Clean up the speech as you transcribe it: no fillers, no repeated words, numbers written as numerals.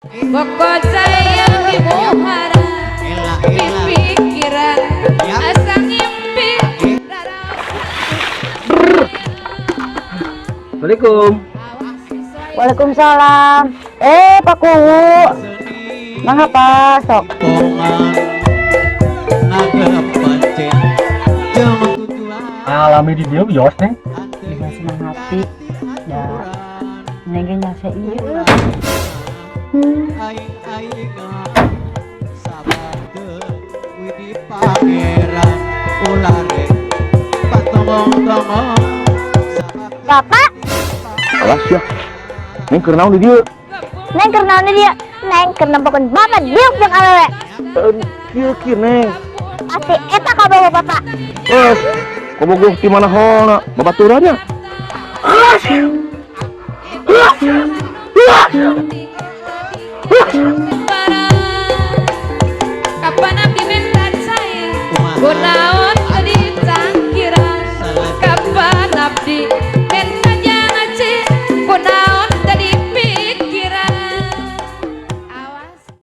Pokok saya muhara pikiran asa ngimpi. Assalamualaikum. Waalaikumsalam. Pak Kuwu. Mangapa sok? Alami di dia bios neng. Bisa senang hati. Ya, neng nyasa iya. Bapak, Alas ya. Neng keur naon di dieu? neng keur naon dia? Neng keur nempokeun bapak diuk jeung awewe. Kieu neng. Pasti eta kabawa bapak. Bos, kobogoh di mana holna? Babaturannya. Alas.